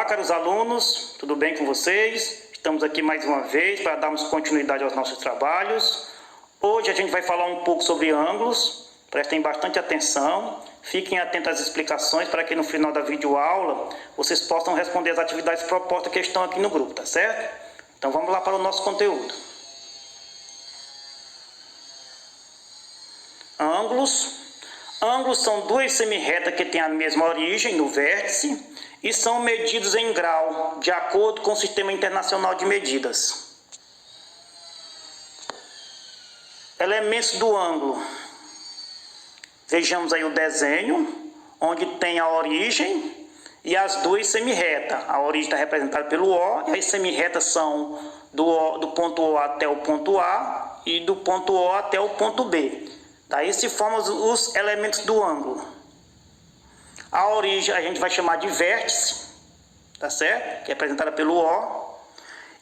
caros alunos, tudo bem com vocês? Estamos aqui mais uma vez para darmos continuidade aos nossos trabalhos. Hoje a gente vai falar um pouco sobre ângulos, prestem bastante atenção, fiquem atentos às explicações para que no final da videoaula vocês possam responder as atividades propostas que estão aqui no grupo, tá certo? Então vamos lá para o nosso conteúdo. Ângulos. Ângulos são duas semirretas que têm a mesma origem no vértice e são medidos em grau, de acordo com o Sistema Internacional de Medidas. Elementos do ângulo. Vejamos aí o desenho, onde tem a origem e as duas semirretas. A origem está representada pelo O, e as semirretas são do ponto O até o ponto A e do ponto O até o ponto B. Daí se formam os elementos do ângulo. A origem a gente vai chamar de vértice, tá certo? Que é representada pelo O.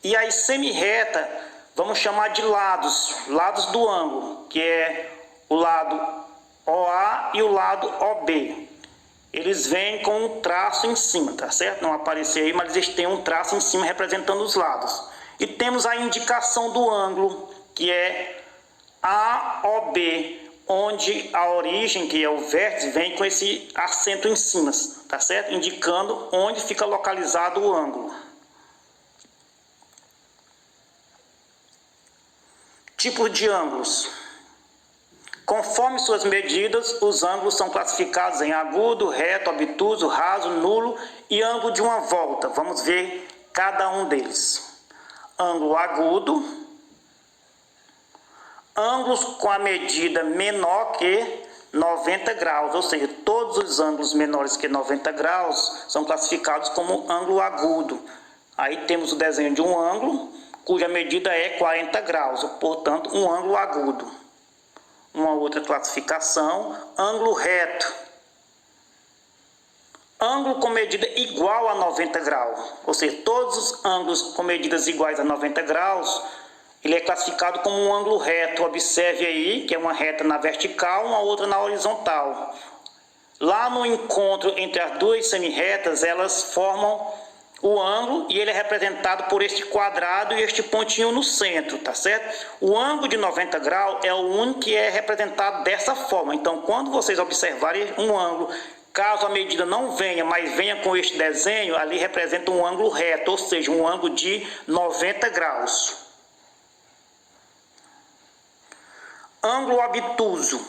E as semirretas vamos chamar de lados do ângulo, que é o lado OA e o lado OB. Eles vêm com um traço em cima, tá certo? Não apareceu aí, mas eles têm um traço em cima representando os lados. E temos a indicação do ângulo, que é AOB, onde a origem, que é o vértice, vem com esse acento em cima, tá certo? Indicando onde fica localizado o ângulo. Tipos de ângulos. Conforme suas medidas, os ângulos são classificados em agudo, reto, obtuso, raso, nulo e ângulo de uma volta. Vamos ver cada um deles. Ângulo agudo. Ângulos com a medida menor que 90 graus, ou seja, todos os ângulos menores que 90 graus são classificados como ângulo agudo. Aí temos o desenho de um ângulo cuja medida é 40 graus, portanto um ângulo agudo. Uma outra classificação, ângulo reto. Ângulo com medida igual a 90 graus, ou seja, todos os ângulos com medidas iguais a 90 graus, ele é classificado como um ângulo reto. Observe aí que é uma reta na vertical, uma outra na horizontal. Lá no encontro entre as duas semirretas, elas formam o ângulo e ele é representado por este quadrado e este pontinho no centro, tá certo? O ângulo de 90 graus é o único que é representado dessa forma. Então, quando vocês observarem um ângulo, caso a medida não venha, mas venha com este desenho, ali representa um ângulo reto, ou seja, um ângulo de 90 graus. Ângulo obtuso.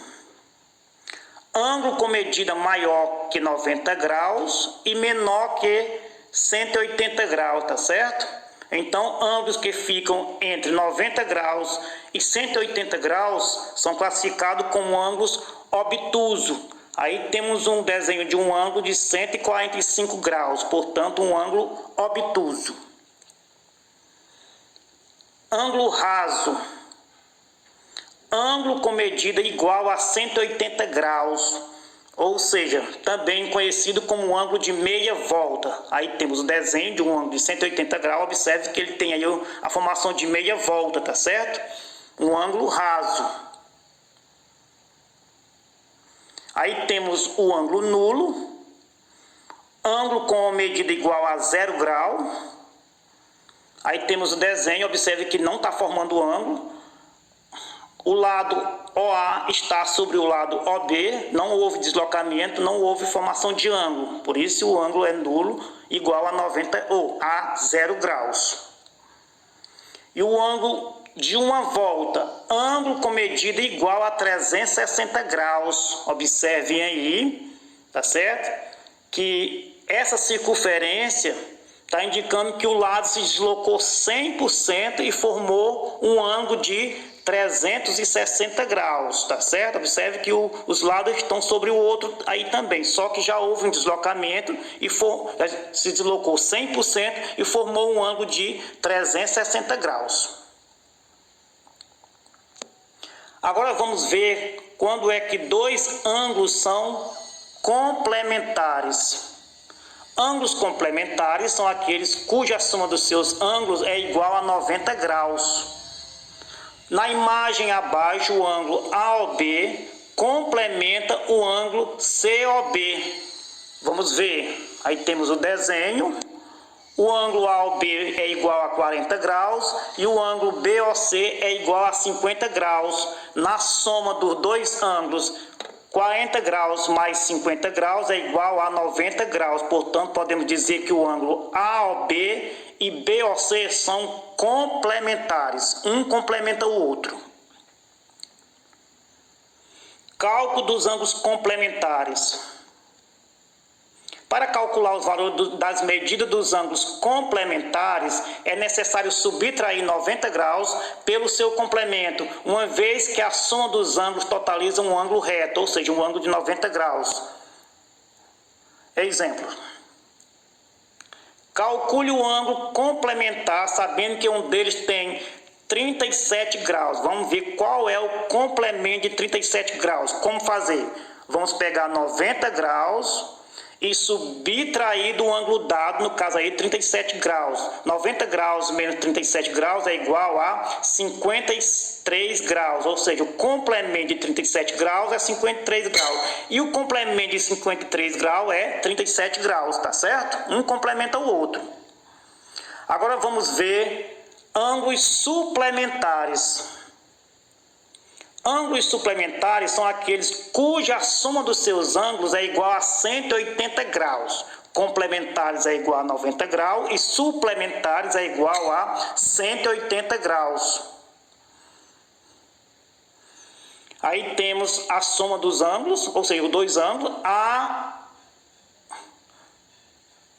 Ângulo com medida maior que 90 graus e menor que 180 graus, tá certo? Então, ângulos que ficam entre 90 graus e 180 graus são classificados como ângulos obtuso. Aí temos um desenho de um ângulo de 145 graus, portanto, um ângulo obtuso. Ângulo raso. Ângulo com medida igual a 180 graus, ou seja, também conhecido como um ângulo de meia volta. Aí temos o desenho de um ângulo de 180 graus, observe que ele tem aí a formação de meia volta, tá certo? Um ângulo raso. Aí temos o ângulo nulo, ângulo com medida igual a 0 grau. Aí temos o desenho, observe que não está formando ângulo. O lado OA está sobre o lado OB, não houve deslocamento, não houve formação de ângulo. Por isso o ângulo é nulo, igual a 90 ou a 0 graus. E o ângulo de uma volta, ângulo com medida igual a 360 graus. Observem aí, tá certo? Que essa circunferência está indicando que o lado se deslocou 100% e formou um ângulo de 360 graus, tá certo? Observe que os lados estão sobre o outro aí também, só que já houve um deslocamento e se deslocou 100% e formou um ângulo de 360 graus. Agora vamos ver quando é que dois ângulos são complementares. Ângulos complementares são aqueles cuja soma dos seus ângulos é igual a 90 graus. Na imagem abaixo, o ângulo AOB complementa o ângulo COB. Vamos ver. Aí temos o desenho, o ângulo AOB é igual a 40 graus e o ângulo BOC é igual a 50 graus. Na soma dos dois ângulos, 40 graus mais 50 graus é igual a 90 graus. Portanto, podemos dizer que o ângulo AOB e BOC são complementares. Um complementa o outro. Cálculo dos ângulos complementares. Para calcular os valores das medidas dos ângulos complementares, é necessário subtrair 90 graus pelo seu complemento, uma vez que a soma dos ângulos totaliza um ângulo reto, ou seja, um ângulo de 90 graus. Exemplo. Calcule o ângulo complementar, sabendo que um deles tem 37 graus. Vamos ver qual é o complemento de 37 graus. Como fazer? Vamos pegar 90 graus e subtrair do ângulo dado, no caso aí 37 graus. 90 graus menos 37 graus é igual a 53 graus, ou seja, o complemento de 37 graus é 53 graus. E o complemento de 53 graus é 37 graus, tá certo? Um complementa o outro. Agora vamos ver ângulos suplementares. Ângulos suplementares são aqueles cuja soma dos seus ângulos é igual a 180 graus. Complementares é igual a 90 graus e suplementares é igual a 180 graus. Aí temos a soma dos ângulos, ou seja, os dois ângulos,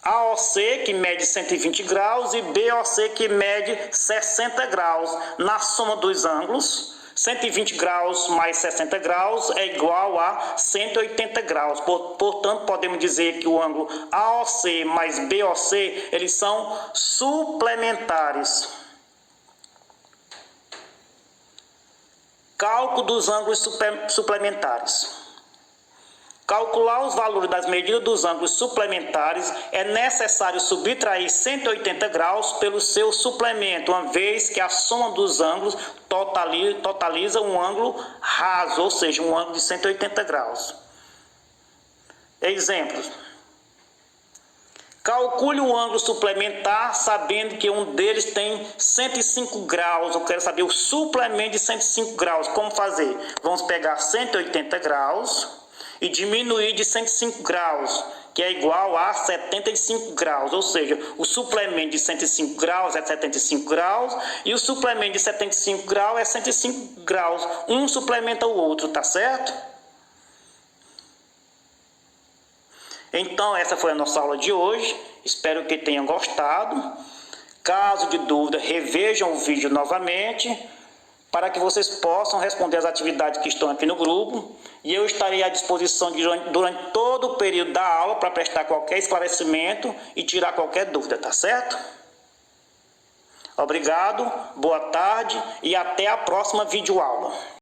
AOC, que mede 120 graus, e BOC, que mede 60 graus. Na soma dos ângulos, 120 graus mais 60 graus é igual a 180 graus. Portanto, podemos dizer que o ângulo AOC mais BOC, eles são suplementares. Cálculo dos ângulos suplementares. Calcular os valores das medidas dos ângulos suplementares é necessário subtrair 180 graus pelo seu suplemento, uma vez que a soma dos ângulos totaliza um ângulo raso, ou seja, um ângulo de 180 graus. Exemplos. Calcule o ângulo suplementar sabendo que um deles tem 105 graus. Eu quero saber o suplemento de 105 graus. Como fazer? Vamos pegar 180 graus e diminuir de 105 graus, que é igual a 75 graus, ou seja, o suplemento de 105 graus é 75 graus e o suplemento de 75 graus é 105 graus. Um suplementa o outro, tá certo? Então, essa foi a nossa aula de hoje. Espero que tenham gostado. Caso de dúvida, revejam o vídeo novamente, para que vocês possam responder as atividades que estão aqui no grupo. E eu estarei à disposição durante todo o período da aula para prestar qualquer esclarecimento e tirar qualquer dúvida, tá certo? Obrigado, boa tarde e até a próxima videoaula.